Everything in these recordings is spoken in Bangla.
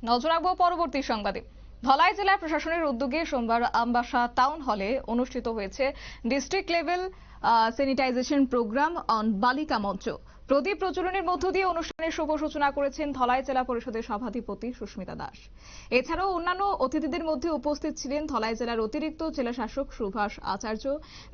নজর রাখবো পরবর্তী সংবাদে। ধলাই জেলা প্রশাসনের উদ্যোগে সোমবার আমবাসা টাউন হলে অনুষ্ঠিত হয়েছে district level sanitization program on বালিকা মঞ্চ। প্রদীপ প্রজ্বলনের মধ্য দিয়ে অনুষ্ঠানের শুভ সূচনা করেছেন ধলাই জেলা পরিষদের সভাধিপতি সুস্মিতা দাস। এছাড়াও অন্যান্য অতিথিদের মধ্যে উপস্থিত ছিলেন ধলাই জেলার অতিরিক্ত জেলা শাসক সুভাষ আচার্য,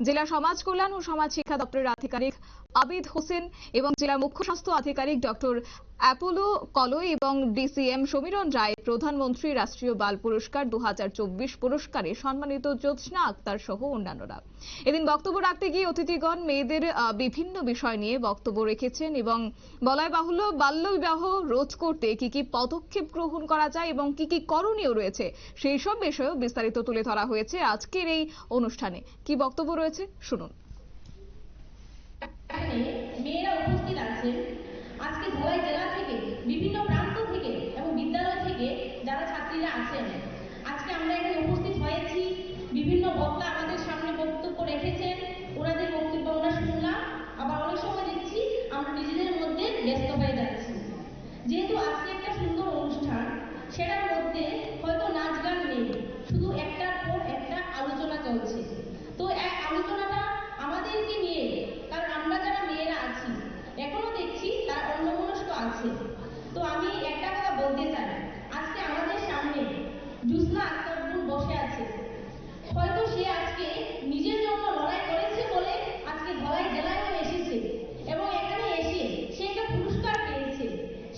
জেলা সমাজ কল্যাণ ও সমাজ শিক্ষা দপ্তরের আধিকারিক আবিদ হোসেন এবং জেলা মুখ্য স্বাস্থ্য আধিকারিক ডক্টর অ্যাপোলো কলই এবং ডিসিএম সমীরণ রায়। প্রধানমন্ত্রী রাষ্ট্রীয় বাল পুরস্কার 2024 পুরস্কারে সম্মানিত জ্যোৎস্না আক্তার সহ অন্যান্যরা এদিন বক্তব্য রাখতে গিয়ে অতিথিগণ মেয়েদের বিভিন্ন বিষয় নিয়ে বক্তব্য রেখেছেন এবং বলাই বাহুল্য বাল্য বিবাহ রোধ করতে কি কি পদক্ষেপ গ্রহণ করা যায় এবং কি কি করণীয় রয়েছে সেই সব বিষয়েও বিস্তারিত তুলে ধরা হয়েছে আজকের এই অনুষ্ঠানে। কি বক্তব্য রয়েছে শুনুন। মেয়েরা উপস্থিত আছেন আজকে ধলাই জেলা থেকে বিভিন্ন প্রান্ত থেকে এবং বিদ্যালয় থেকে যারা ছাত্রীরা আছেন, আজকে আমরা এখানে উপস্থিত হয়েছি। বিভিন্ন বক্তা আমাদের সামনে বক্তব্য রেখেছেন, ওনাদের বক্তব্য আমরা শুনলাম। আবার অনেক সময় দেখছি আমরা নিজেদের মধ্যে ব্যস্ত হয়ে যাচ্ছি। যেহেতু আজকে একটা সুন্দর অনুষ্ঠান, সেটার মধ্যে হয়তো নাচ গান নেই, শুধু একটার পর একটা আলোচনা চলছে। তো এক আলোচনাটা আমাদেরকে নিয়ে, কারণ আমরা যারা মেয়েরা আছি এখনো দেখছি তারা অন্যমনস্ক আছে। তো আমি একটা কথা বলতে চাই, আজকে আমাদের সামনে জ্যোৎস্না আক্তার বসে আছে। হয়তো সে আজকে নিজের জন্য লড়াই করেছে বলে আজকে ধলাই জেলায় এসেছে এবং এখানে এসে সে একটা পুরস্কার পেয়েছে।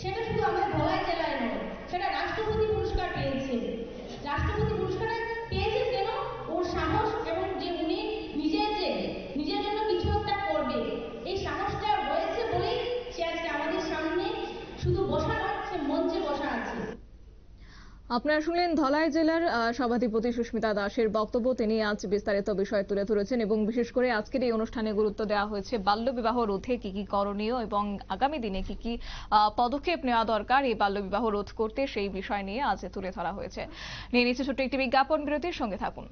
সেটা শুধু আমাদের ধলাই জেলায় নয়, সেটা রাষ্ট্রপতি পুরস্কার পেয়েছে। রাষ্ট্রপতি পুরস্কার পেয়েছে কেন? ওর সাহস এবং যে উনি নিজের জন্য কিছু একটা করবে, এই সাহসটা রয়েছে বলেই সে আজকে আমাদের সামনে শুধু বসা নয়, সে মঞ্চে বসা আছে। আপনারা শুনলেন ধলাই জেলার সভাধিপতি সুস্মিতা দাসের বক্তব্য। তিনি আজ বিস্তারিত বিষয় তুলে ধরেছেন এবং বিশেষ করে আজকের এই অনুষ্ঠানে গুরুত্ব দেওয়া হয়েছে বাল্য বিবাহ রোধে কি কি করণীয় এবং আগামী দিনে কি কি পদক্ষেপ নেওয়া দরকার এই বাল্য বিবাহ রোধ করতে, সেই বিষয় নিয়ে আজ তুলে ধরা হয়েছে। নিয়ে নিচ্ছে ছোট্ট একটি বিজ্ঞাপন বিরতির সঙ্গে থাকুন।